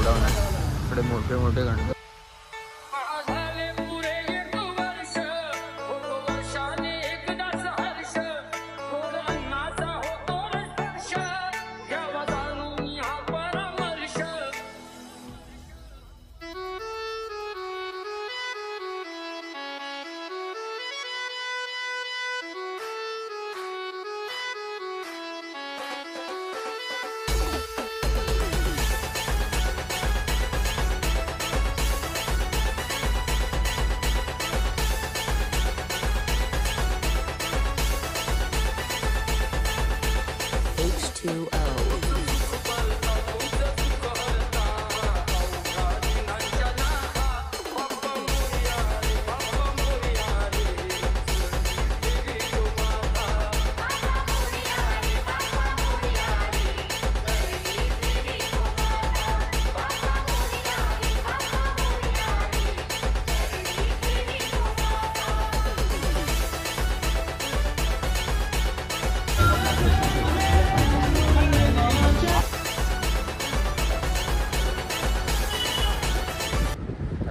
Allow नाही. इकडे मोठे मोठे गणपती.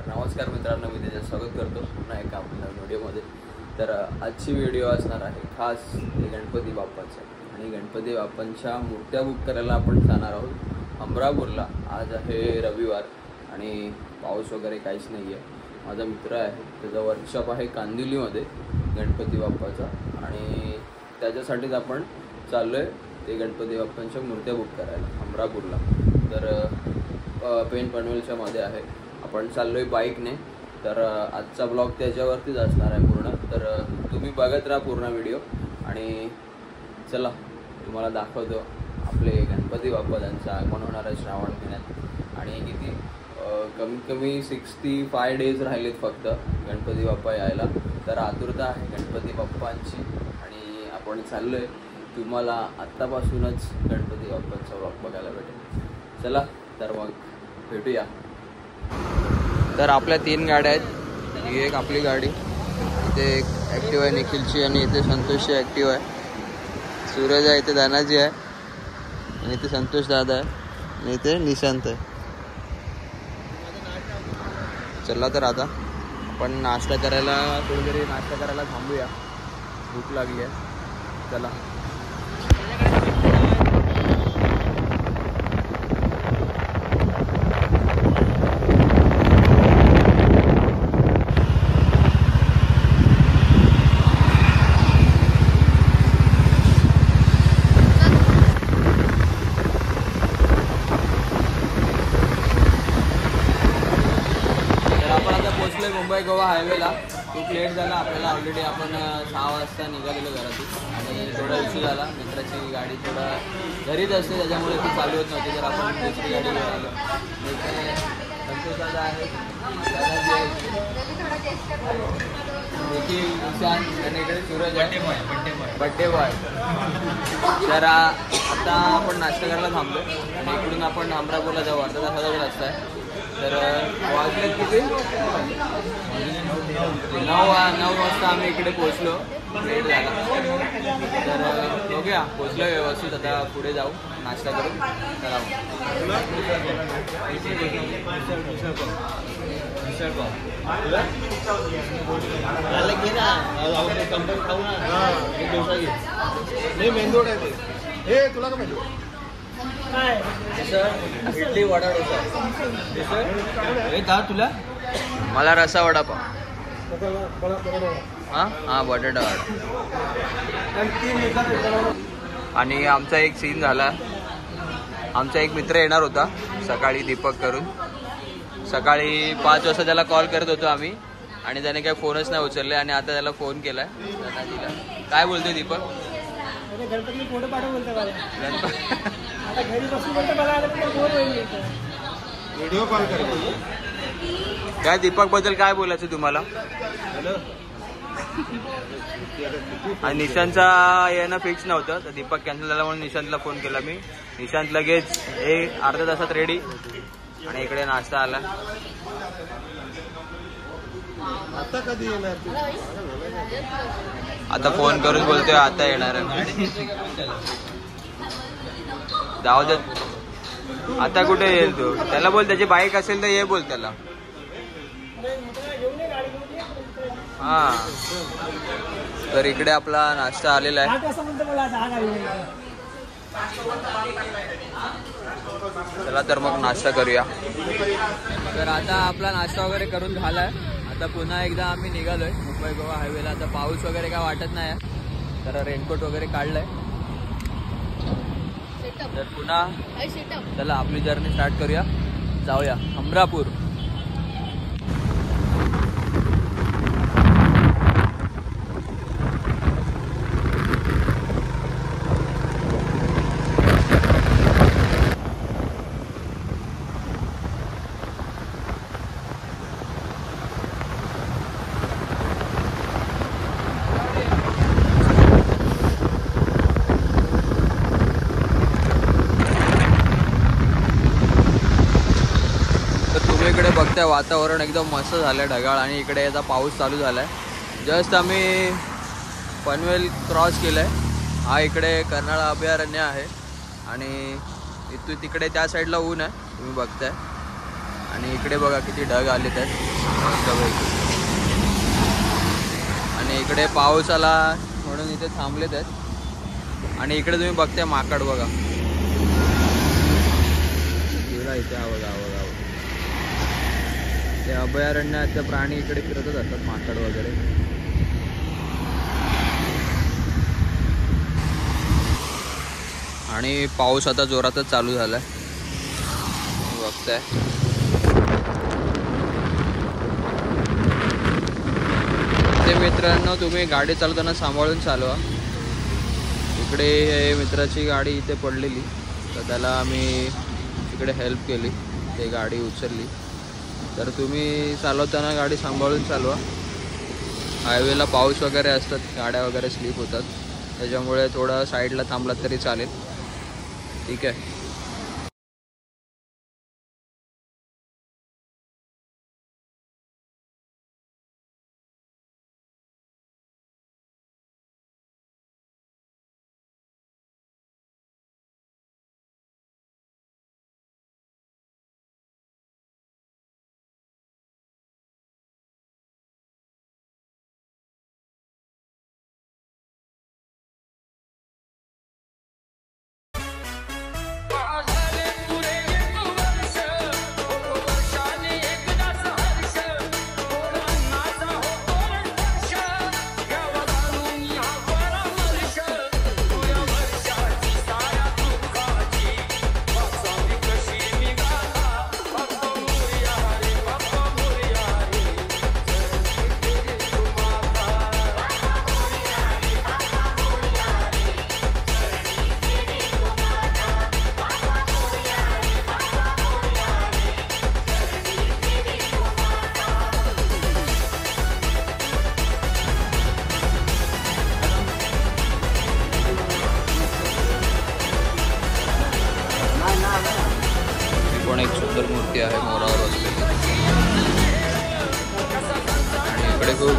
नमस्कार मित्रांनो, मी त्याचं स्वागत करतो पुन्हा एका आपल्या व्हिडिओमध्ये. तर आजची व्हिडिओ असणार आहे खास गणपती बाप्पाचा. आणि गणपती बाप्पांच्या मूर्त्या बुक करायला आपण जाणार आहोत अमरापूरला. आज आहे रविवार आणि पाऊस वगैरे काहीच नाही आहे. माझा मित्र आहे, त्याचा वर्कशॉप आहे कांदिवलीमध्ये गणपती बाप्पाचा, आणि त्याच्यासाठीच आपण चाललो आहे ते गणपती बाप्पांच्या मूर्त्या बुक करायला अमरापूरला. तर पेन पनवेलच्या मध्ये आहे. आपण चाललो आहे बाईकने. तर आजचा ब्लॉग त्याच्यावरतीच असणार आहे पूर्ण. तर तुम्ही बघत राहा पूर्ण व्हिडिओ. आणि चला तुम्हाला दाखवतो आपले गणपती बाप्पा, त्यांचं आगमन होणार आहे श्रावण महिन्यात. आणि किती कमीत कमी 65 डेज राहिलेत फक्त गणपती बाप्पा यायला. तर आतुरता आहे गणपती बाप्पांची आणि आपण चाललो आहे. तुम्हाला आत्तापासूनच गणपती बाप्पांचा ब्लॉग बघायला भेटेल. चला तर मग भेटूया. तर आपल्या 3 गाड्या आहेत. ही एक आपली गाडी, इथे एक ॲक्टिव्ह आहे निखिलची, आणि इथे संतोषची ॲक्टिव्ह आहे. सूरज आहे, इथे दानाजी आहे, आणि इथे संतोष दादा आहे, आणि इथे निशांत आहे. चला तर आता आपण नाश्ता करायला कुठेतरी नाश्ता करायला थांबूया. भूक लागली आहे. चला. मुंबई गोवा हायवेला खूप लेट झाला आपल्याला. ऑलरेडी आपण 6 वाजता निघालेलो घरातून, आणि थोडा उशीर झाला. मित्राची गाडी थोडं घरीच असते, त्याच्यामुळे ती चालू होत नव्हती. तर आपण दुसरी गाडी घेऊन आलो. इकडे संतोष दादा आहे, दादाजी आहे, निखिल, निशांत, आणि इकडे सूरज आहे, बड्डे बॉय. तर आता आपण नाश्ता करायला थांबलो, आणि इकडून आपण अमरापूरला जाऊ. अर्धा तासाचा रस्ता आहे. तर वाजले किती 9 वाजता आम्ही इकडे पोहोचलो. लेट झाला. तर बघूया, पोहोचलो व्यवस्थित. आता पुढे जाऊ, नाश्ता करू. चला. तुला का इडली वडा डोसा तुला. मला रसा वडापाव. हां बटाटा वडा. आणि आमचा एक सीन झाला. आमचा एक मित्र येणार होता सकाळी, दीपक करून. सकाळी 5 वाजता त्याला कॉल करत होतो आम्ही, आणि त्याने काही फोनच नाही उचलले. आणि आता त्याला फोन केलाय दादाजीला. काय बोलतोय दीपक? गणपती फोटो पाठव बोलतो. व्हिडिओ कॉल कर. काय दीपक बद्दल काय बोलायचं तुम्हाला? आणि निशांतचा येणं फिक्स नव्हतं, तर दीपक कॅन्सल झाला म्हणून निशांतला फोन केला मी. निशांत लगेच अर्ध्या तासात रेडी, आणि इकडे नाश्ता आला. आता कधी येणार? आता फोन करून बोलतोय आता येणार आहे. जाऊ दे. आता कुठे येईल तू? त्याला बोल त्याची बाईक असेल तर ये बोल त्याला. हा तर इकडे आपला नाश्ता आलेला आहे. चला तर मग नाश्ता करूया. तर आता आपला नाश्ता वगैरे करून झालाय. आता पुन्हा एकदा आम्ही निघालोय मुंबई गोवा हायवेला. आता पाऊस वगैरे काय वाटत नाही, तर रेनकोट वगैरे काढलाय. तर पुन्हा चला आपली जर्नी स्टार्ट करूया. जाऊया अमरापूर. इकडे बघताय वातावरण एकदम मस्त झालंय ढगाळ, आणि इकडे याचा पाऊस चालू झालाय. जस्ट आम्ही पनवेल क्रॉस केलंय. हा इकडे कर्नाळ अभयारण्य आहे, आणि इथून तिकडे त्या साईडला ऊन आहे तुम्ही बघताय. आणि इकडे बघा किती ढग आलेत आहेत, आणि इकडे पाऊस आला म्हणून इथे थांबलेत आहेत. आणि इकडे तुम्ही बघताय माकड बघा, इथे बघा. ते अभयारण्याचे प्राणी इकडे फिरतच असतात, माकड वगैरे. आणि पाऊस आता जोरातच चालू झालाय बघताय. ते मित्रांनो तुम्ही गाडी चालवताना सांभाळून चालवा. इकडे हे मित्राची गाडी इथे पडलेली, तर त्याला आम्ही इकडे हेल्प केली, ते गाडी उचलली. तर तुम्ही चालवताना गाडी सांभाळून चालवा. हायवेला पाऊस वगैरे असतात, गाड्या वगैरे स्लिप होतात, त्याच्यामुळे थोडं साईडला थांबलात तरी चालेल. ठीक आहे. पण एक सुंदर मूर्ती आहे मोरावर बसलेली. आणि इकडे खूप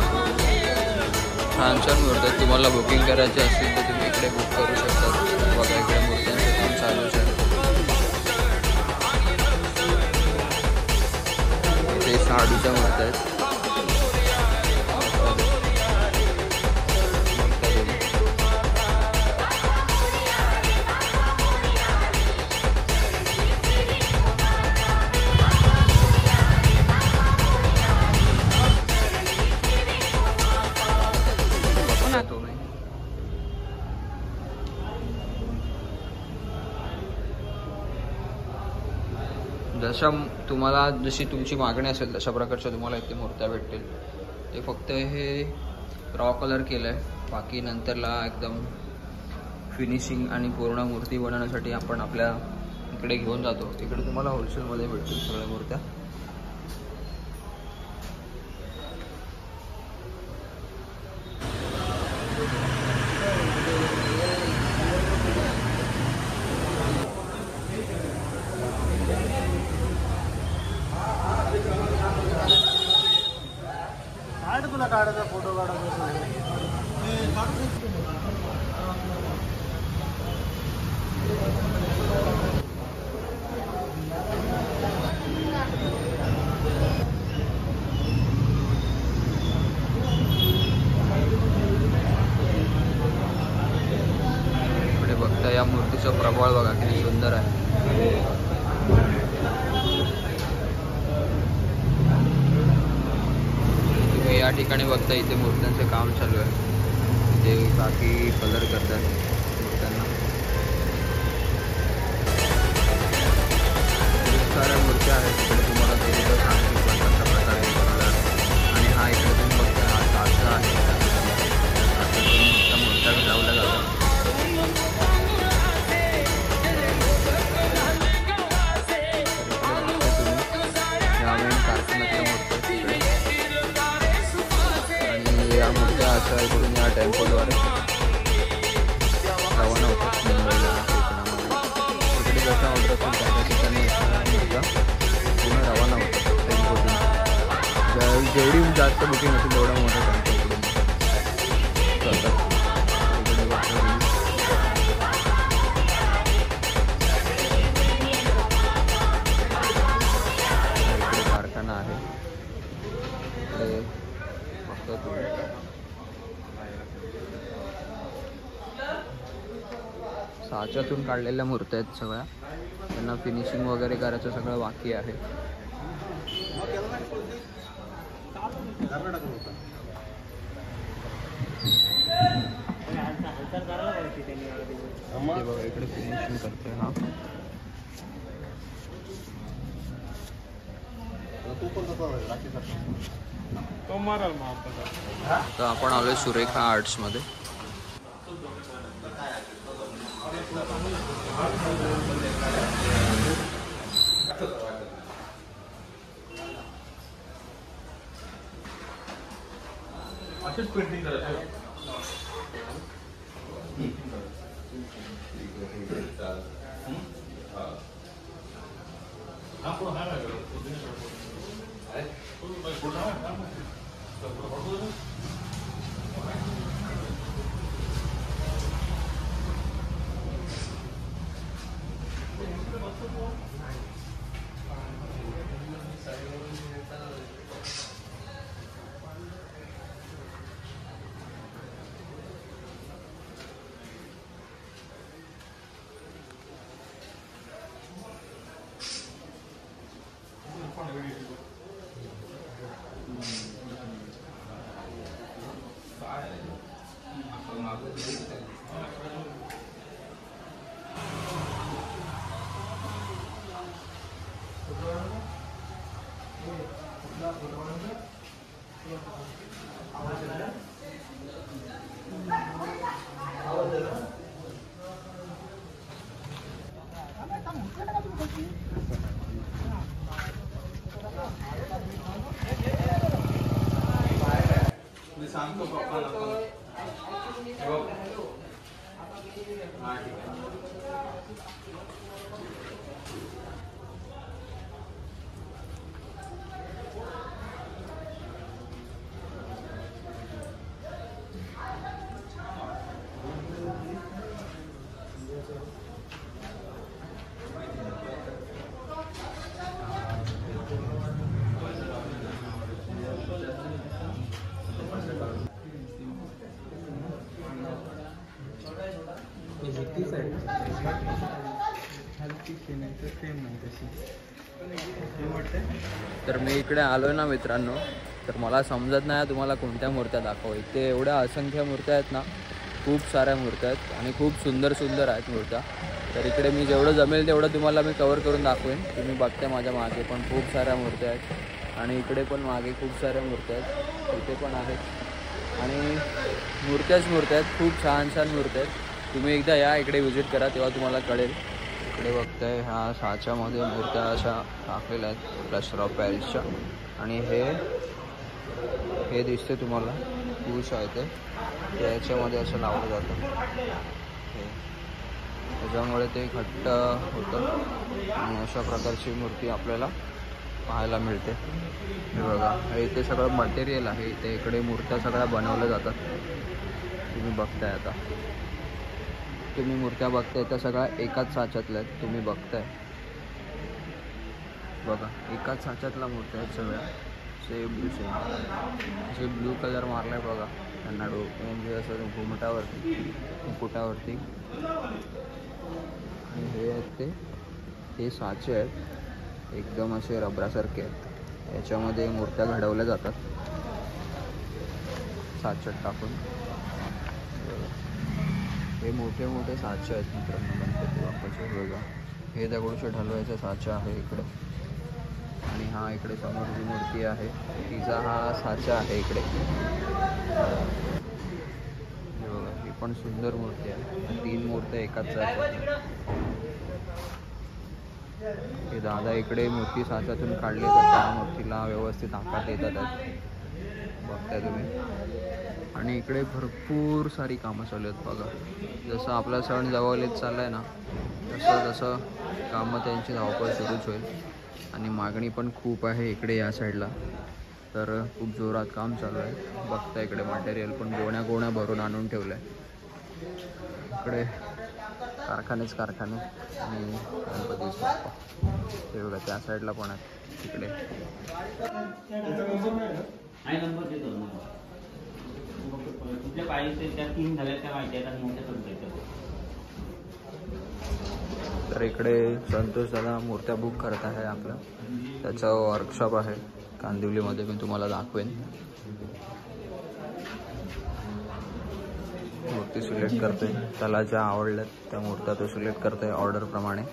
छान छान मूर्ती आहेत. तुम्हाला बुकिंग करायची असेल तर तुम्ही इकडे बुक करू शकता. बघा इकडे मूर्त्यांचं काम चालूच आहे. इथे शाडूच्या मूर्त्या आहेत. जशा तुम्हाला जशी तुमची मागणी असेल तशा प्रकारच्या तुम्हाला इथे मूर्त्या भेटतील. ते फक्त हे रॉ कलर केलं आहे, बाकी नंतरला एकदम फिनिशिंग आणि पूर्ण मूर्ती बनवण्यासाठी आपण आपल्या इकडे घेऊन जातो. इकडे तुम्हाला होलसेलमध्ये भेटतील सगळ्या मूर्त्या. काढायचा फोटो काढायचा. सूर्याचा प्रभाव बघा किती सुंदर आहे. तुम्ही या ठिकाणी बघता इथे मूर्त्यांचं काम चालू आहे. इथे बाकी कलर करतात मूर्त्यांना. खूप साऱ्या मूर्त्या आहेत तिकडे. तुम्हाला ते सांगतो कशा प्रकारे कलर. आणि हा इकडे तुम्ही बघता हा साचा आहे. मूर्त्या लावल्या जातात. या मूर्त्या अशा इकडून या टेम्पोद्वारे रवाना होतात मुंबईला स्टेशनामध्ये. तिकडे जसं ऑर्डर असेल त्या ठिकाणी मूर्त्या पूर्ण रवाना होतात टेम्पोतून. जेवढी जास्त बुकिंग असेल तेवढा मोठा टेम्पो इकडून जातात. इकडे कारखाना आहे. इकडे साच्यातून काढलेल्या मूर्त्या आहेत सगळ्या. त्यांना फिनिशिंग वगैरे करायचं सगळं बाकी आहे. बघा इकडे फिनिशिंग करतोय हा. तर आपण आलोय सुरेखा आर्ट्समध्ये. पेंटिंग करायचं. सांगतो तर मी इकडे आलोय ना मित्रांनो, तर मला समजत नाही तुम्हाला कोणत्या मूर्त्या दाखवू. इथे एवढ्या असंख्य मूर्त्या आहेत ना, खूप साऱ्या मूर्त्या आहेत आणि खूप सुंदर सुंदर आहेत मूर्त्या. तर इकडे मी जेवढं जमेल तेवढं तुम्हाला मी कवर करून दाखवेन. तुम्ही बघते माझ्या मागे पण खूप साऱ्या मूर्त्या आहेत आणि इकडे पण मागे खूप साऱ्या मूर्त्या आहेत, इथे पण आहेत आणि मूर्त्याच मूर्त्या आहेत. खूप छान छान मूर्त्या आहेत. तुम्ही एकदा या इकडे व्हिजिट करा तेव्हा तुम्हाला कळेल. इकडे बघताय ह्या साच्यामध्ये मूर्त्या अशा टाकलेल्या आहेत प्लॅस्टर ऑफ पॅरिसच्या. आणि हे दिसते तुम्हाला पुरुष आहे ते याच्यामध्ये असं लावलं जातं. त्याच्यामुळे ते घट्ट होतं आणि अशा प्रकारची मूर्ती आपल्याला पाहायला मिळते. हे बघा, हे इथे सगळं मटेरियल आहे. इथे इकडे मूर्त्या सगळ्या बनवल्या जातात. तुम्ही बघताय आता, तुम्ही मूर्त्या बघताय त्या सगळ्या एकाच साच्यातल्या आहेत. तुम्ही बघताय बघा, एकाच साच्यातल्या मूर्त्या आहेत सगळ्या. Same to same. जे ब्लू कलर मारलाय बघा त्यांना म्हणजे असं मुकुटावरती आणि हे आहेत हे साचे आहेत, एकदम असे रबरासारखे आहेत. याच्यामध्ये मूर्त्या घडवल्या जातात साच्यात टाकून. हे मोठे मोठे साचे आहेत मित्रांनो गणपती बाप्पाचे. बघा हे दगडूशेठ हलवाईचा साचा आहे इकडे, आणि हा इकडे समोर जी मूर्ती आहे तिचा हा साचा आहे इकडे. हे बघा ही पण सुंदर मूर्ती आहे. 3 मूर्त्या एकाच साच्यात. हे दादा इकडे मूर्ती साच्यातून काढली तर त्या मूर्तीला व्यवस्थित आकार देतात बघताय तुम्ही. आणि इकडे भरपूर सारी कामं चालू आहेत बघा. जसं आपला सण जवळ येत चालला आहे ना, तसं तसं कामं त्यांची धावपळ सुरूच होईल. आणि मागणी पण खूप आहे इकडे या साईडला, तर खूप जोरात काम चालू आहे. बघता इकडे मटेरियल पण गोण्या गोण्या भरून आणून ठेवलं आहे. इकडे कारखाने आणि गणपती बाप्पा ते बघा त्या साईडला पण आहेत तिकडे. तर इकडे संतोष दादा मूर्त्या बुक करत आहे आपलं. त्याचा वर्कशॉप आहे कांदिवलीमध्ये, मी तुम्हाला दाखवेन. मूर्ती सिलेक्ट करते, त्याला ज्या आवडल्यात त्या मूर्त्या तो सिलेक्ट करते ऑर्डरप्रमाणे.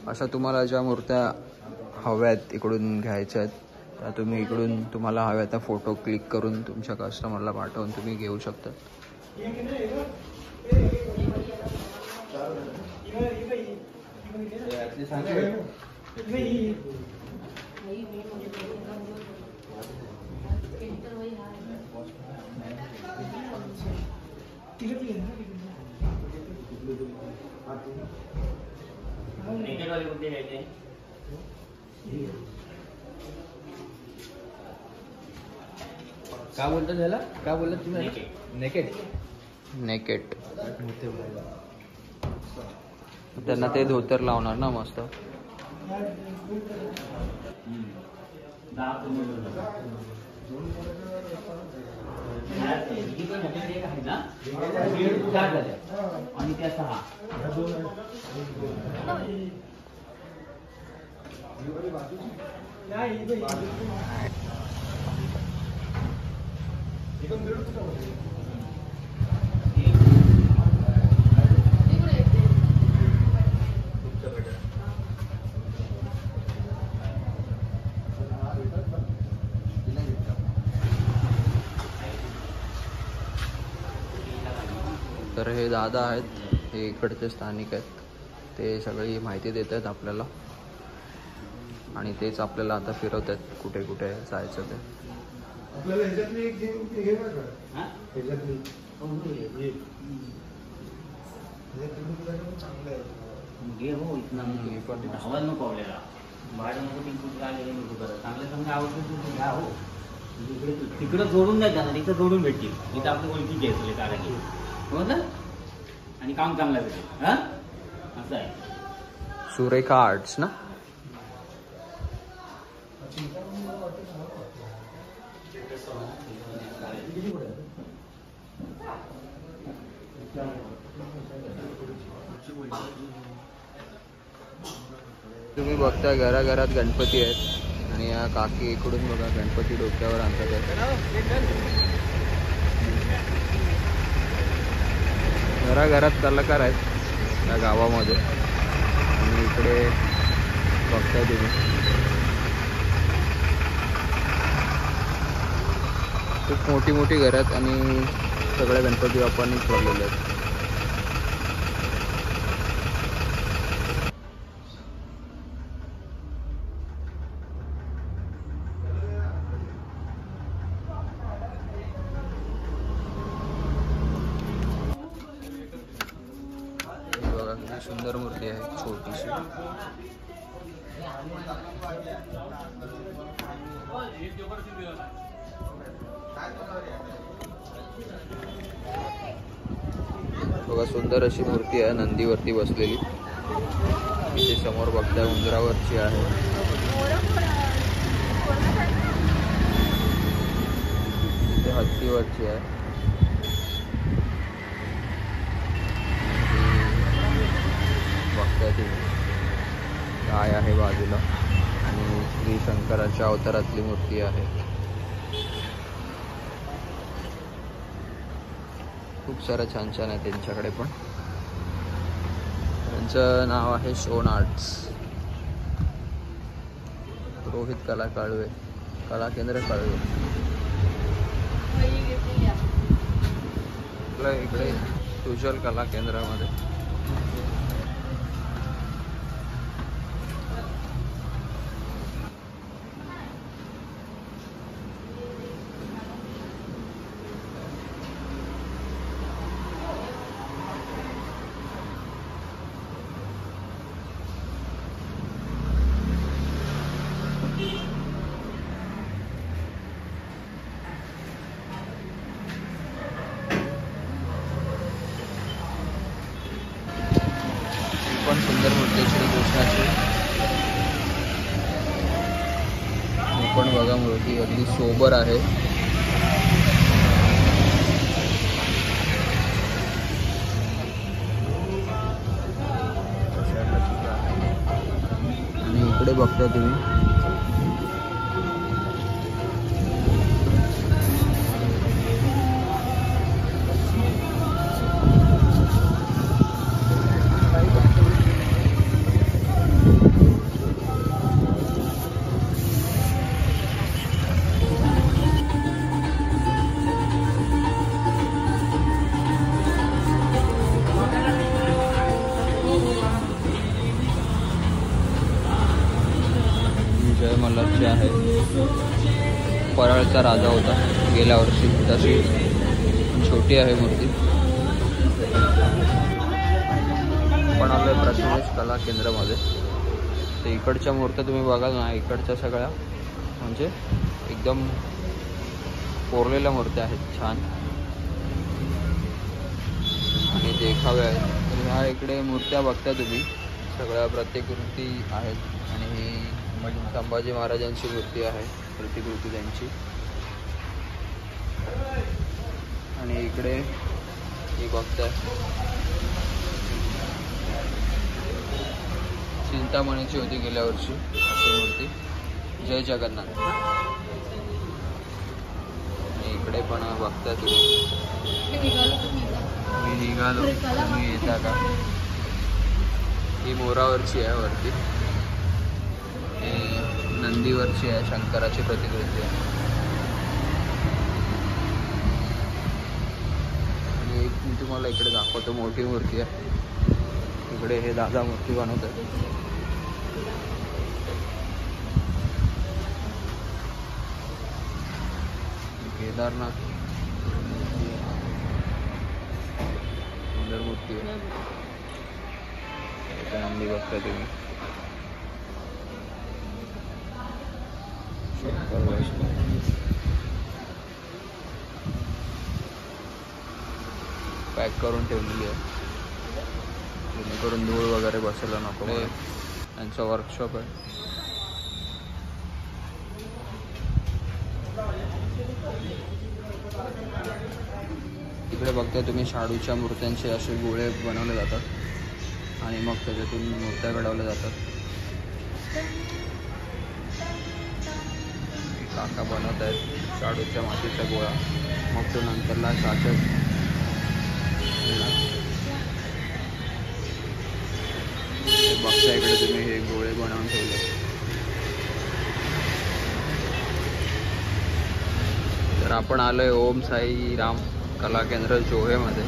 अशा तुम्हाला ज्या मूर्त्या हव्यात इकडून घ्यायच्या आहेत त्या तुम्ही इकडून तुम्हाला हव्या त्या फोटो क्लिक करून तुमच्या कस्टमरला पाठवून तुम्ही घेऊ शकता. काय बोलतात त्याला, काय बोलत तुम्ही? नेकेड. त्यांना ते धोतर लावणार ना मस्त. आणि त्या 6 तर हे दादा आहेत, हे इकडचे स्थानिक आहेत. ते सगळी माहिती देत आहेत आपल्याला आणि तेच आपल्याला आता फिरवत आहेत कुठे कुठे जायचं ते. आपल्याला ह्याच्यातली एक घे बघा. ह्याच्यातली चांगलं आहे. घे हो. इथं आवाज नको आपल्याला. भाडं नको तिकडे आलेलं नको करत. चांगलं आवडतं घ्या हो. तिकडं जोडून नाही जाणार, इथं जोडून भेटतील. इथं आपलं ओळखी घ्यायचं कारागीर बरोबर, आणि काम चांगलं भेटेल. हा असं आहे. सुरेखा आर्ट्स ना. तुम्ही बघता घराघरात गणपती आहेत आणि या काकी इकडून बघा गणपती डोक्यावर आणतात आहेत. घराघरात कलाकार आहेत या गावामध्ये. आणि इकडे बघताय तुम्ही खूप मोठी मोठी घरात आणि सगळ्या गणपती बाप्पांनी ठेवलेले आहेत. सुंदर मूर्ती आहे छोटीशी. बघा सुंदर अशी मूर्ती आहे नंदीवरती बसलेली. इथे समोर बघताय उंदरावरची आहे. इथे हत्तीवरची आहे. तुम्ही. गाय आहे बाजूला आणि श्री शंकराच्या अवतारातली मूर्ती आहे. खूप सारं छान छान आहे त्यांच्याकडे पण. त्यांचं नाव आहे सोन आर्ट्स. रोहित कला काळवे, कला केंद्र काळवे. आपल्या इकडे सुजल कला केंद्रामध्ये पण सुंदर मूर्ती श्रीकृष्णाची. ही पण बघा मूर्ती अगदी सोबर आहे. आणि इकडे बघता तुम्ही जय मल्हारची आहे. परळचा राजा होता गेल्या वर्षी, तशी छोटी आहे मूर्ती. पण आलोय प्रथमेश कला केंद्रामध्ये. तर इकडच्या मूर्त्या तुम्ही बघाल ना, इकडच्या सगळ्या म्हणजे एकदम कोरलेल्या मूर्त्या आहेत, छान आणि देखाव्या आहेत. तर ह्या इकडे मूर्त्या बघता तुम्ही सगळ्या प्रतिकृती आहेत. आणि ही संभाजी महाराजांची मूर्ती आहे, प्रतिकृती त्यांची. आणि इकडे ही बघताय चिंतामणीची होती गेल्या वर्षी अशी मूर्ती, जय जगन्नाथ. आणि इकडे पण बघताय तुम्ही, मी निघालो तुम्ही येता का. ही मोरावरची आहे वरती, नंदीवरची आहे, शंकराची प्रतिकृती आहे. आणि एक मी तुम्हाला इकडे दाखवतो, मोठी मूर्ती आहे. इकडे हे दादा मूर्ती बनवतात. केदारनाथ सुंदर मूर्ती आहे. नंदी बघता तुम्ही. पॅक करून ठेवलेली आहे जेणेकरून धूळ वगैरे बसायला नको. यांचं वर्कशॉप आहे. इकडे बघता तुम्ही शाडूच्या मूर्त्यांचे असे गोळे बनवले जातात आणि मग त्याच्यातून मूर्त्या घडवल्या जातात. काका बनवत आहेत शाडूच्या मातीचा गोळा, मग तो नंतरला साचत बघता. इकडे तुम्ही हे गोळे बनवून ठेवले. तर आपण आलोय ओम साई राम कला केंद्र जोहेमध्ये.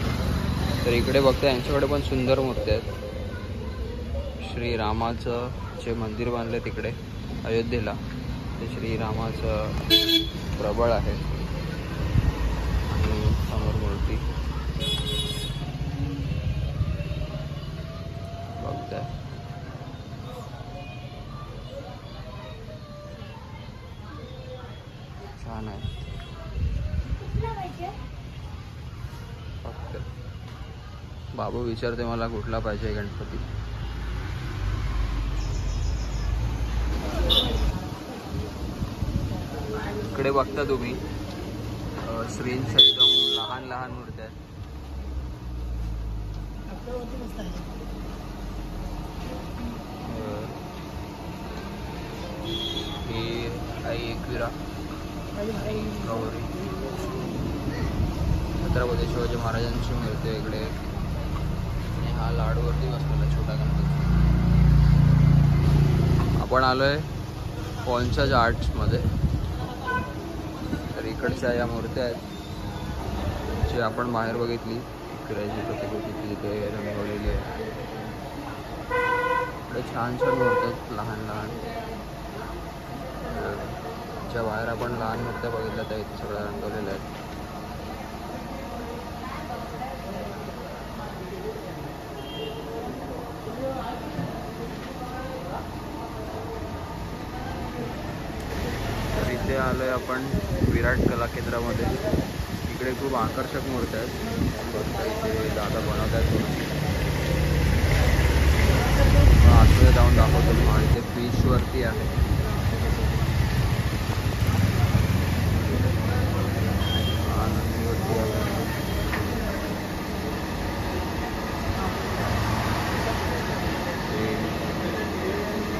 तर इकडे बघता यांच्याकडे पण सुंदर मूर्त्या आहेत. श्रीरामाचं जे मंदिर बांधलं तिकडे अयोध्येला, ते श्रीरामाचं प्रबळ आहे. आणि समोर मूर्ती बघताय. छान आहे. फक्त बाबू विचारते मला कुठला पाहिजे गणपती. इकडे बघता तुम्ही श्रींच्या एकदम लहान लहान मूर्त्या आहेत. उशिरा गौरी छत्रपती शिवाजी महाराजांची मूर्ती आहे इकडे आणि हा लाडूवरती बसलेला छोटा गणपती. आपण आलोय पॉन्चाज आर्ट्समध्ये. तर इकडच्या या मूर्त्या आहेत जी आपण बाहेर बघितली फिरायची प्रतिकृती तिथे रंगवलेली आहे. इकडे छान छान मूर्त्या आहेत लहान लहान. ज्या बाहेर आपण लहान मूर्त्या बघितल्या त्या इथे सगळ्या रंगवलेल्या आहेत. तर इथे आलोय आपण विराट कला केंद्रामध्ये. इकडे खूप आकर्षक मूर्त्या आहेत. इथे दादा बनवत आहेत. आतमध्ये जाऊन दाखवतो तुम्हाला. इथे बीचवरती आहे. आनंदीवरती आहे.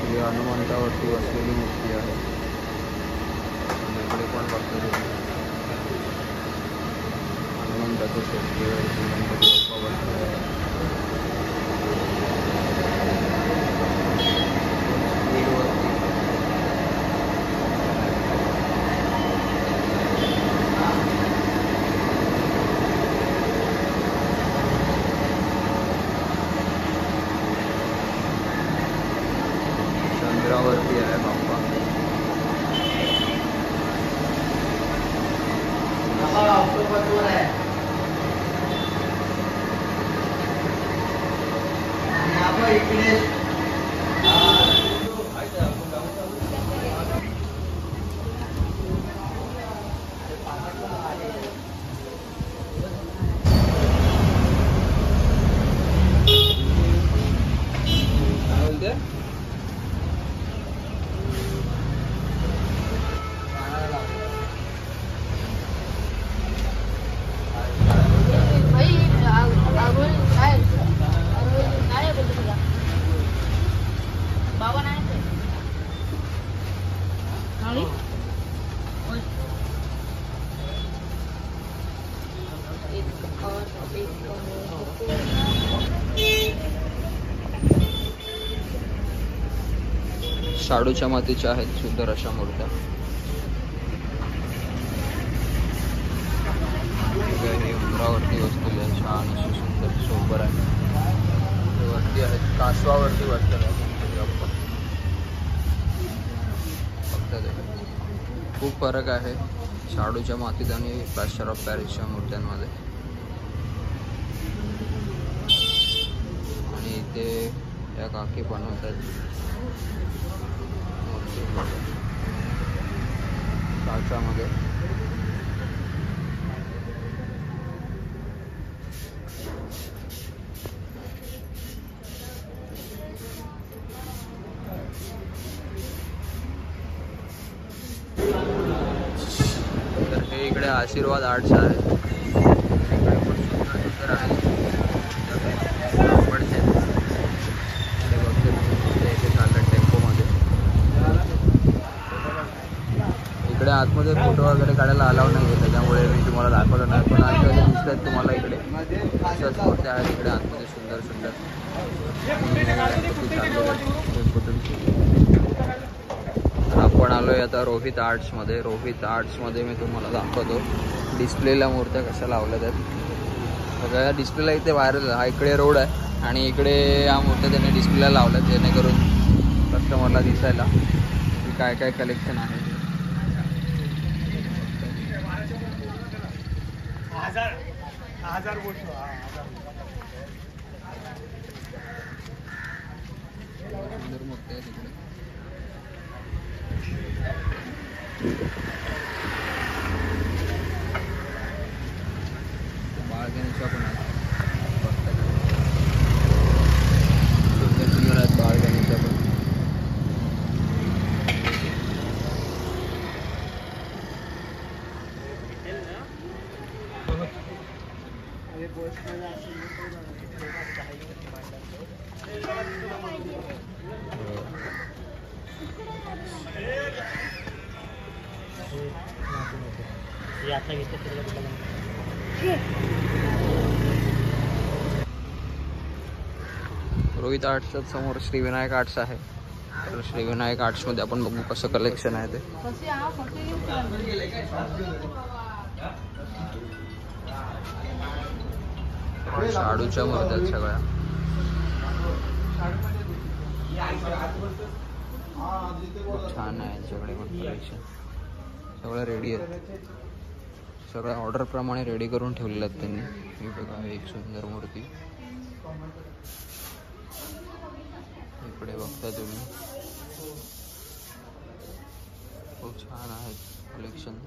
ही हनुमंतावरती बसलेली मूर्ती आहे. इकडे पण बघतो हनुमंताचं शेतकऱ्यावरती गणपती बाप्पा बसलेला आहे. चंद्रावरती आहे बाप्पा. शाडूच्या मातीच्या आहेत सुंदर अशा मूर्त्या. हे उंबरावरती बसलेले आहे. छान अशी सुंदर सोबर आहे. वरती आहेत कासवावरती बसलेले आहे. खूप फरक आहे शाडूच्या मातीत आणि प्लास्टर ऑफ पॅरिसच्या मूर्त्यांमध्ये. आणि इथे या काकी बनवत आहेत काचामध्ये. तर हे इकडे आशीर्वाद आर्ट्स आहे. इकडे पण सुंदर आहे. इकडे आतमध्ये फोटो वगैरे काढायला अलाव नाही आहे त्याच्यामुळे मी तुम्हाला दाखवलं नाही. पण आतमध्ये दिसत आहेत तुम्हाला इकडे अशाच मूर्त्या आहेत इकडे आतमध्ये सुंदर सुंदर. आपण आलोय आता रोहित आर्ट्समध्ये. रोहित आर्ट्समध्ये मी तुम्हाला दाखवतो डिस्प्लेला मूर्त्या कशा लावल्यात आहेत. बघा या डिस्प्लेला इथे व्हायरल हा इकडे रोड आहे आणि इकडे या मूर्त्या त्यांनी डिस्प्लेला लावल्यात जेणेकरून कस्टमरला दिसायला की काय काय कलेक्शन आहे. 1000 बोलतो. सुंदर मूर्ती आहे तिकडे. बाळगणेशा पण आहेत. सुंदर सुंदर आहेत बाळगणेशा पण. आता घेतलं रोहित आर्ट्सच्या समोर श्रीविनायक आर्ट्स आहे. तर श्रीविनायक आर्ट्समध्ये आपण बघू कसं कलेक्शन आहे ते. शाडूच्या मूर्त्या आहेत सगळ्या. खूप छान आहे यांच्याकडे पण कलेक्शन. सगळं रेडी आहे. सगळ्या ऑर्डर प्रमाणे रेडी करून ठेवलेलं आहेत त्यांनी. हे बघा एक सुंदर मूर्ती इकडे बघता तुम्ही. खूप छान आहे कलेक्शन.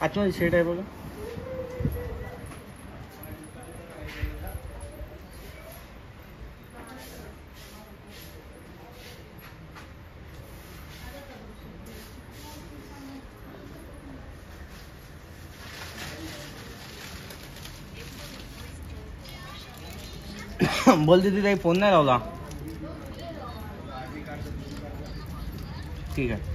आतमध्ये शेड आहे बघा. बोलते तिथे फोन नाही लावला. ठीक आहे.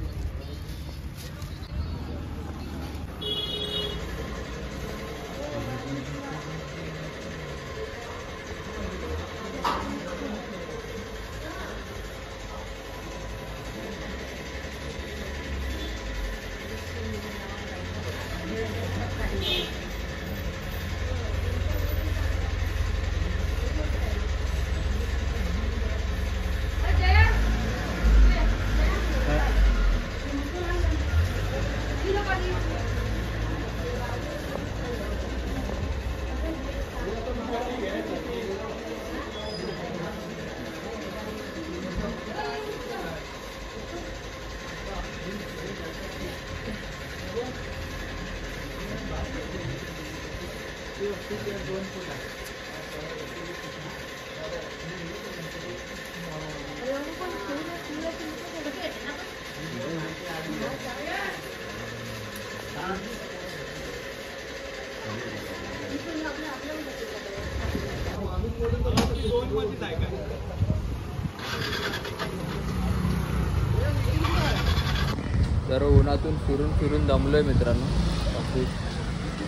तर उन्हातून फिरून फिरून दमलोय मित्रांनो.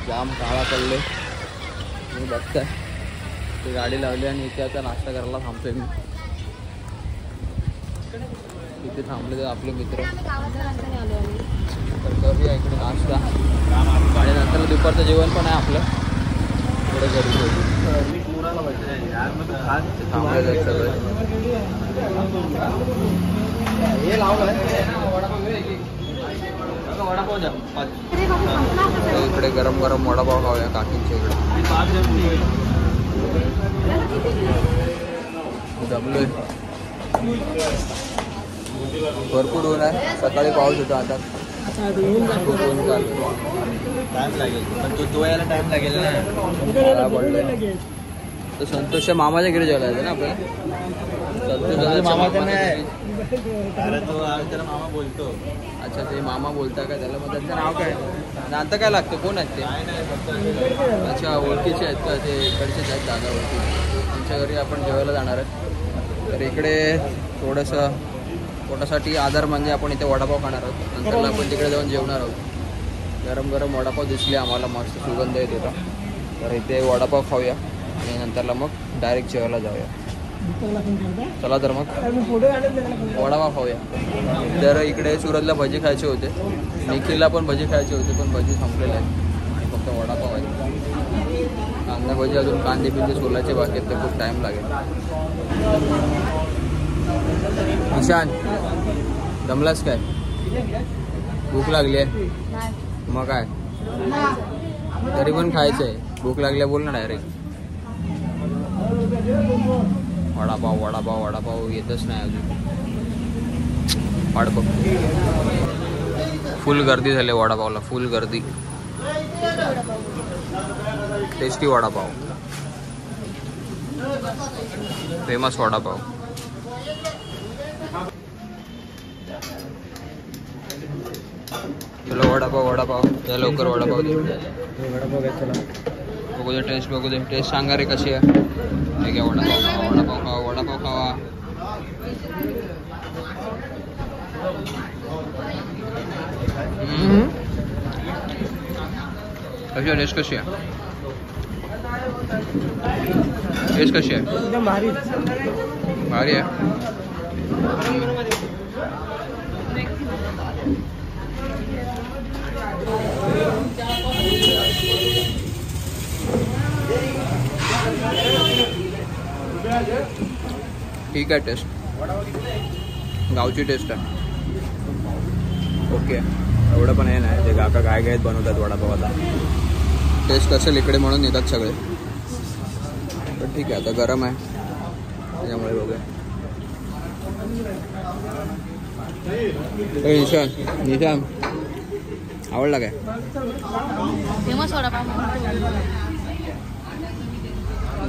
जाम काळा पडले तुम्ही बघताय. ती गाडी लावली आणि इथे आता नाश्ता करायला थांबतोय मी. इथे थांबले तर आपले मित्र. तर करूया इकडे नाश्ता आणि नंतर दुपारचं जेवण पण आहे आपलं इकडे घरी थांबले सगळे. इकडे गरम गरम वडापाव खाऊया काकींच्या इकडे. जमलोय. भरपूर ऊन आहे. सकाळी पाऊस होता आता खूप ऊन चालू. टाइम लागेल पण तो धुवायला टाइम लागेल ना. तर संतोषच्या मामाच्या घरी जेवायला जायचं ना आपल्याला. संतोष मामाचा नाही अरे तो त्याला मामा बोलतो. अच्छा ते मामा बोलता का त्याला? मग त्यांचं नाव काय? आता काय लागतं? कोण आहेत ते? अच्छा ओळखीचे आहेत का? ते इकडचेच आहेत दादा ओळखीचे. त्यांच्या घरी आपण जेवायला जाणार आहे. तर इकडे थोडंसं पोटासाठी आधार म्हणजे आपण इथे वडापाव खाणार आहोत. नंतर आपण तिकडे जाऊन जेवणार आहोत. गरम गरम वडापाव दिसले आम्हाला, मस्त सुगंध येत होता. तर इथे वडापाव खाऊया आणि नंतरला मग डायरेक्ट जेवायला जाऊया. चला तर मग वडापाव खाऊया. तर इकडे सुरतला भजी खायचे होते, निखिलला पण भजी खायचे होते, पण भजी संपलेले आहेत आणि फक्त वडापाव आहे. कांदा भजी अजून कांदे बिंदे सोलायचे बाकी आहेत, तर खूप टाईम लागेल. ईशान दमलास काय? भूक लागली आहे? मग काय तरी पण खायचं आहे. भूक लागली बोल ना डायरेक्ट. वडापाव वडापाव वडापाव येतच नाही अजून. वाट बघ. फुल गर्दी झाली वडापावला, फुल गर्दी. Tasty vada pav, famous vada pav. चलो वडापाव वडापाव या लवकर वडापाव दे. वडापाव घ्या चला. बघू दे टेस्ट, बघू दे टेस्ट. सांगा रे कशी आहे. हे घ्या वडापाव खावा, वडापाव खावा, वडापाव खावा. कशी आहे टेस्ट? कशी आहे टेस्ट? कशी आहे? एकदम भारी भारी आहे. ठीक आहे टेस्ट, गावची टेस्ट आहे. ओके एवढं पण हे नाही ते काका काय काय बनवतात वडापावाला. टेस्ट असेल इकडे म्हणून येतात सगळे, पण ठीक आहे आता गरम आहे त्याच्यामुळे बघूया. निशान निशान आवडला काय? फेमस वडापाव.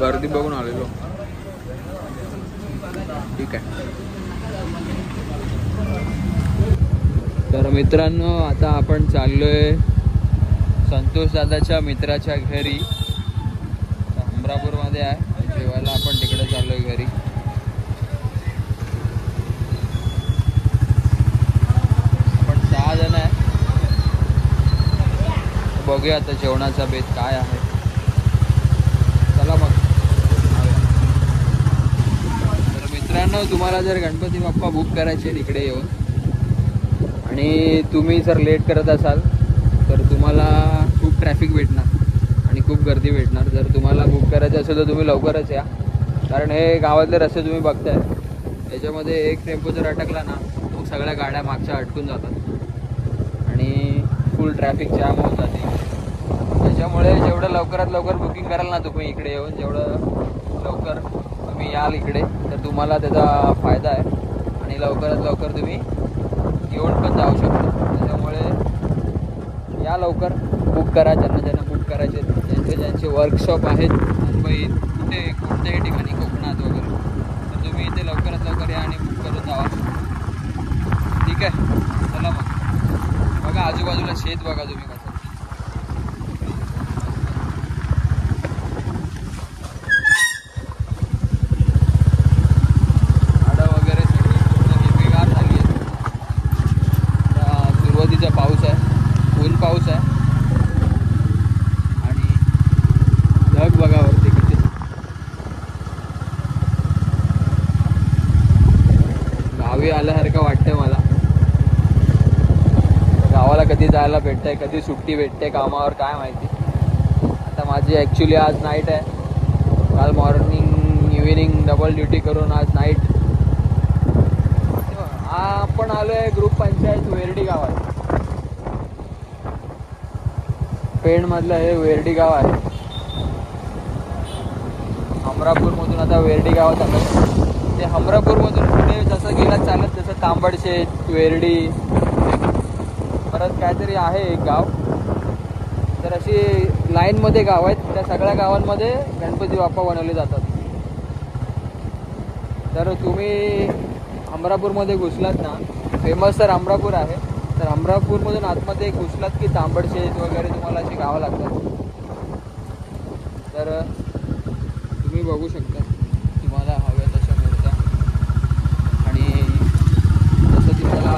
गर्दी बघून आलेलो. ठीक आहे. तर मित्रांनो आता आपण चाललोय संतोष दादाच्या मित्राच्या घरी. अमरापूरमध्ये आहे जेवायला. आपण तिकडे चाललोय घरी. आपण 6 जण आहे. बघूया आता जेवणाचा बेत काय आहे. चला मग. तर मित्रांनो तुम्हाला जर गणपती बाप्पा बुक करायचे इकडे येऊन आणि तुम्ही जर लेट करत असाल तर तुम्हाला खूप ट्रॅफिक भेटणार आणि खूप गर्दी भेटणार. जर तुम्हाला बुक करायचं असेल तर तुम्ही लवकरच या, कारण हे गावातले रस्ते तुम्ही बघताय. याच्यामध्ये एक टेम्पो जर अटकला ना मग सगळ्या गाड्या मागच्या अटकून जातात आणि फुल ट्रॅफिक जॅम होऊन जाते. त्याच्यामुळे जेवढं लवकरात लवकर बुकिंग कराल ना तुम्ही इकडे येऊन, जेवढं लवकर तुम्ही याल इकडे तर तुम्हाला त्याचा फायदा आहे आणि लवकरात लवकर तुम्ही येऊन पण जाऊ शकता. त्याच्यामुळे या लवकर, बुक करा. ज्यांना बुक करायचे, ज्यांचे वर्कशॉप आहेत मुंबईत कोणत्याही ठिकाणी कोकणात वगैरे, तर तुम्ही इथे लवकरात लवकर या आणि बुक करून जावा. ठीक आहे. चला मग. बघा आजूबाजूला शेत बघा तुम्ही कसं. पाऊस आहे, ऊन पाऊस आहे आणि ढग बघा वरती किती. कधी जायला भेटतंय, कधी सुट्टी भेटते कामावर काय माहिती. आता माझी ॲक्च्युली आज नाईट आहे. काल मॉर्निंग इव्हिनिंग डबल ड्युटी करून आज नाईट. आपण आलो आहे ग्रुप पंचायत वेरडी गावात. पेणमधलं हे वेरडी गाव आहे. हमरापूरमधून आता वेरडी गावात आलो. ते हमरापूरमधून पुढे जसं गेला चालत तसं तांबडशेत, वेरडी, परत काहीतरी आहे एक गाव. तर अशी लाईनमध्ये गाव आहेत. त्या सगळ्या गावांमध्ये गणपती बाप्पा बनवले जातात. तर तुम्ही हमरापूरमध्ये घुसलात ना, फेमस तर हमरापूर आहे. तर हमरापूरमधून आतमध्ये घुसलात की तांबडशेत वगैरे तुम्हाला अशी गावं लागतात. तर तुम्ही बघू शकता तुम्हाला हव्या तशा मूर्त्या. आणि जसं तुम्हाला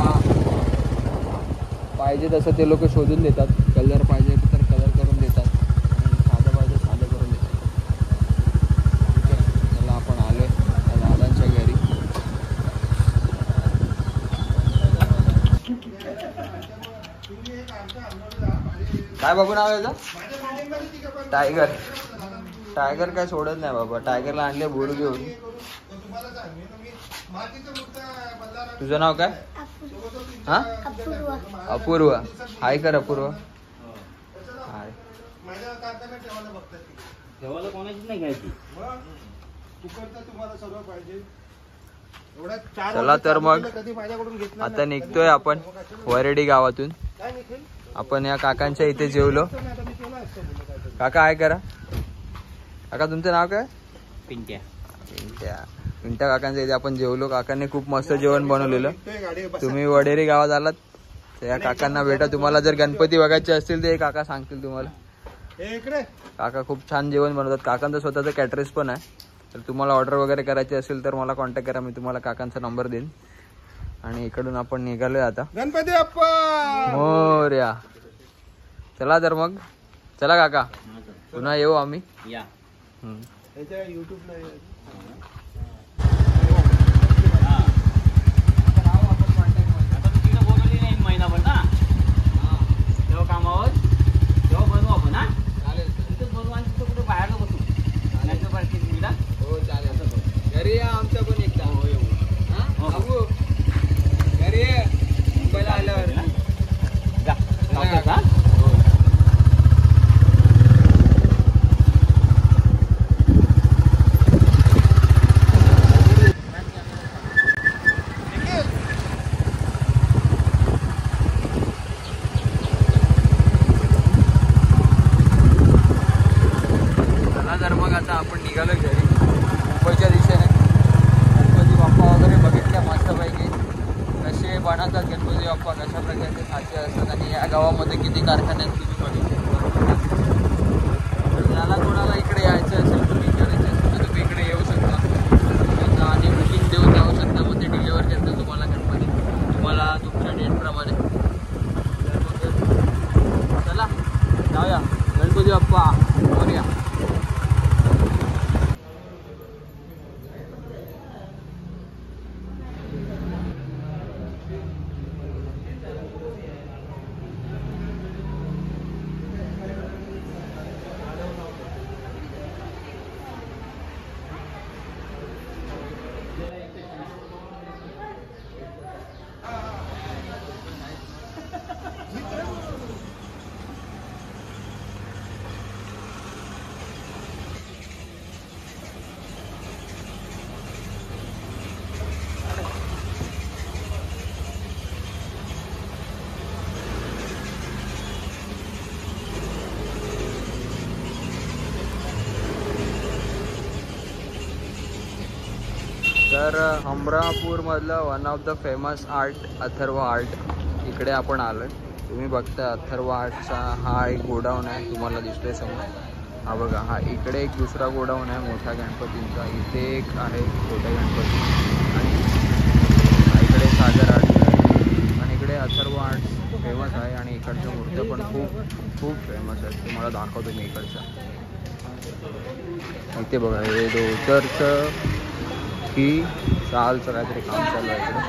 पाहिजे तसं ते लोक शोधून देतात. कलर पाहिजे तर कलर करून देतात आणि साधं पाहिजे साधं करून देतात. ठीक आहे, त्याला आपण आलो आहे दादांच्या घरी. काय बाबू नाव आहे याचं? टायगर. टायगर काय सोडत नाही बाबा. टायगरला आणले बोलू घेऊन. तुझं नाव काय? हा, अपूर्वा. हाय कर अपूर्वा. हाय. ठेवायला कोणाची नाही घ्यायची. चला तर मग आता निघतोय आपण वरडी गावातून. आपण या काकांच्या इथे जेवलो. काका हाय करा. काका तुमचं नाव काय? पिंट्या. पिंट्या. पिंट्या काकांच्या इथे आपण जेवलो. काकांनी खूप मस्त जेवण बनवलेलं. तुम्ही वडेरी गावात आलात तर या काकांना भेटा. तुम्हाला जर गणपती बघायचे असतील तर हे काका सांगतील तुम्हाला. काका खूप छान जेवण बनवतात. काकांचं स्वतःचं कॅटरेस पण आहे. तर तुम्हाला ऑर्डर वगैरे करायची असेल तर मला कॉन्टॅक्ट करा. मी तुम्हाला काकांचा नंबर देईन. आणि इकडून आपण निघालोय आता. गणपती बाप्पा मोरया. चला तर मग. चला काका पुन्हा येऊ आम्ही. या युट्यूबला महिनाभर ना तेव्हा कामावर तेव्हा बनवू आपण. हा चालेल. तिथं बनवू आणि तिथं कुठं बाहेर बसू. हो चालेल. घरी या आमच्या पण एकदा. हो येऊ. हा बाबू घरी ये. मुंबईला आल्यावर जा चला का? तर मग आता आपण निघालो घरी मुंबईच्या दिशेने. गणपती बाप्पा वगैरे बघितल्या मस्तपैकी. कसे बनवतात गणपती बाप्पा, कशा प्रकारचे साचे असतात आणि या गावामध्ये किती कारखाने आहेत तुम्ही बघितले. तर ज्याला कोणाला इकडे यायचं असेल तुम्ही करायचं असेल तर तुम्ही इकडे येऊ शकता आणि बुकिंग देऊन जाऊ शकता. मग ते डिलिव्हर करतात तुम्हाला गणपती तुम्हाला तुमच्या डेटप्रमाणे. तर मग चला जाऊया. गणपती बाप्पा मोरया. तर हमरापूरमधलं one of the famous art Atharva art इकडे आपण आलो आहे. तुम्ही बघता अथर्व आर्टचा हा एक गोडाऊन आहे. तुम्हाला दिसतोय समोर. हा बघा, हा इकडे एक दुसरा गोडाऊन आहे मोठ्या गणपतींचा. इथे एक आहे छोटे गणपती आणि इकडे सागर आर्ट आहे आणि इकडे अथर्व आर्ट फेमस आहे. आणि इकडच्या मूर्त्या पण खूप खूप फेमस आहेत. तुम्हाला दाखवतो मी इकडच्या. इथे बघा हे धोतरचं की शालचं काहीतरी काम चालू आहे इकडे.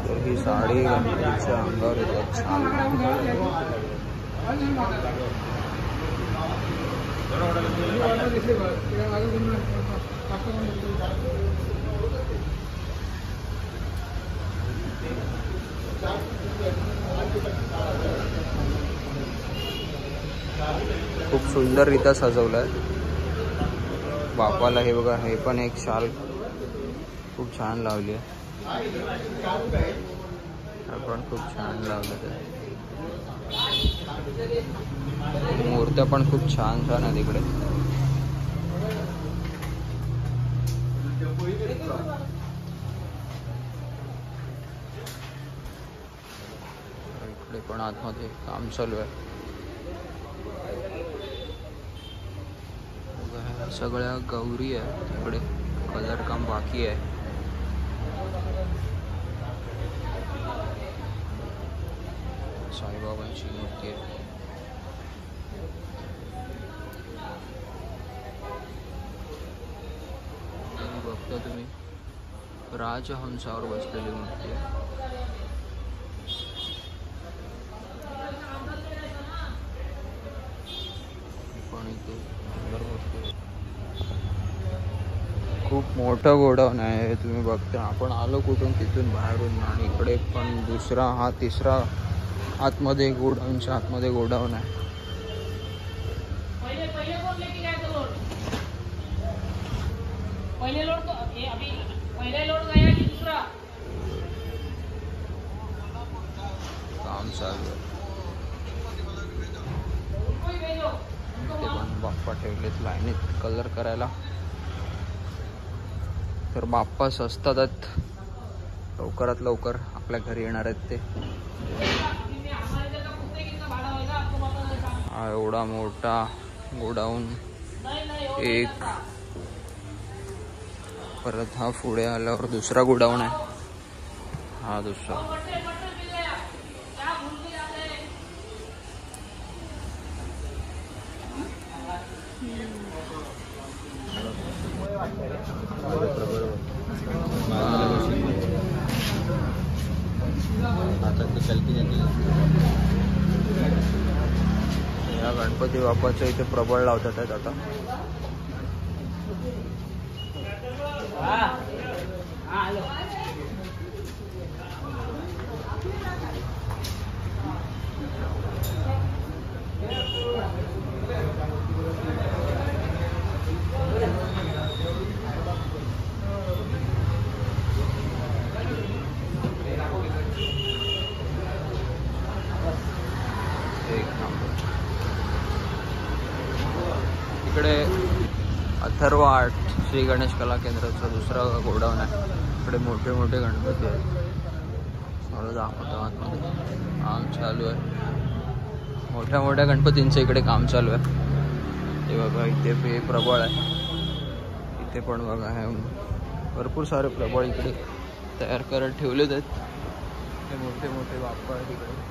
तर ही साडी गणपतीच्या अंगावर येतात छान. खूप सुंदररित्या सजवलंय बापाला. हे बघा, हे पण एक शाल खूप छान लावली आहे. पण खूप छान लावलं आहे. मूर्त्या पण खूप छान छान आहेत इकडे. इकडे पण आतमध्ये काम चालू आहे. सगळ्या गौरी आहे तिकडे, कलर काम बाकी आहे. साईबाबांची मूर्ती आहे. बघता तुम्ही राजहंसावर बसलेली मूर्ती आहे. पण इथे सुंदर मूर्ती आहे. खूप मोठं गोडाऊन आहे तुम्ही बघता. आपण आलो कुठून, तिथून बाहेरून, आणि इकडे पण दुसरा हा तिसरा आतमध्ये गोडाऊनच्या आतमध्ये गोडाऊन आहे. काम चालू आहे. ते पण बाप्पा ठेवलेत लाईनीत कलर करायला. तर बाप्पा स्वस्तात आहेत, लवकरात लवकर आपल्या घरी येणार आहेत ते. हा एवढा मोठा गोडाऊन एक, परत हा पुढे आल्यावर दुसरा गोडाऊन आहे. हा दुसरा. या गणपती बाप्पाच्या इथे प्रबळ लावतात आहेत आता. इकडे अथर्व आर्ट श्री गणेश कला केंद्राचा दुसरा गोडाऊन आहे. इकडे मोठे मोठे गणपती आहेत. मला दाखवतो आतमध्ये काम चालू आहे. मोठ्या मोठ्या गणपतींचं इकडे काम चालू आहे. हे बघा इथे हे प्रबळ आहे. इथे पण बघा हे भरपूर सारे प्रबळ इकडे तयार करत ठेवलेत आहेत. हे मोठे मोठे बाप्पा आहेत इकडे.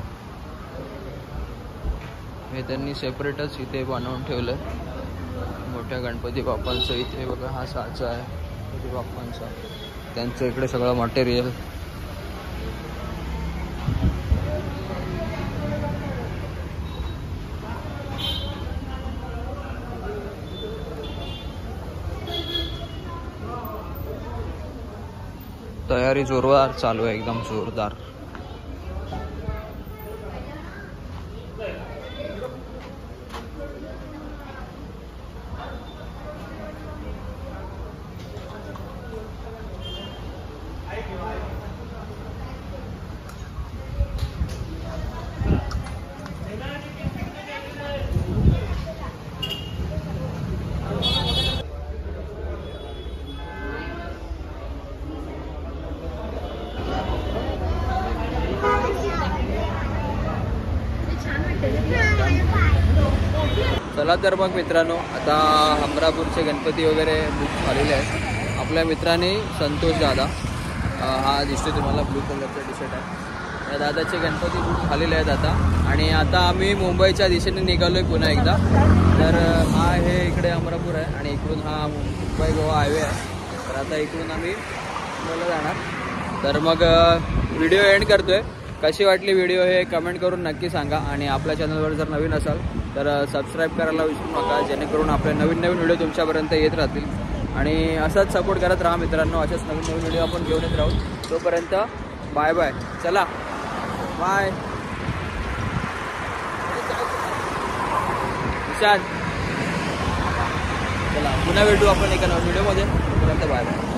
हे त्यांनी सेपरेटच इथे बनवून ठेवलं आहे. मोठ्या गणपती बाप्पांचं इथे बघा हा साचा आहे गणपती बाप्पांचा. त्यांचं इकडे सगळं मटेरियल. तयारी जोरदार चालू आहे, एकदम जोरदार. चला तर मग मित्रांनो, आता हमरापूरचे गणपती वगैरे बुक झालेले आहेत. आपल्या मित्राने संतोष दादा, हा दिसतो तुम्हाला ब्लू कलरचा टी शर्ट आहे. या दादाचे गणपती खूप झालेले आहेत आता. आणि आता आम्ही मुंबईच्या दिशेने निघालो आहे पुन्हा एकदा. तर हा हे इकडे अमरापूर आहे आणि इकडून हा मुंबई गोवा हायवे आहे. तर आता इकडून आम्ही मुंबईला जाणार. तर मग व्हिडिओ एंड करतो आहे. कशी वाटली व्हिडिओ हे कमेंट करून नक्की सांगा. आणि आपल्या चॅनलवर जर नवीन असाल तर सबस्क्राईब करायला विसरू नका, जेणेकरून आपले नवीन नवीन व्हिडिओ तुमच्यापर्यंत येत राहतील. आणि असाच सपोर्ट करत राहा मित्रांनो. अशाच नवीन नवीन व्हिडिओ आपण घेऊन येत राहू. तोपर्यंत बाय बाय. चला बाय. चला पुन्हा भेटू आपण एका नवीन व्हिडिओमध्ये. तोपर्यंत बाय बाय.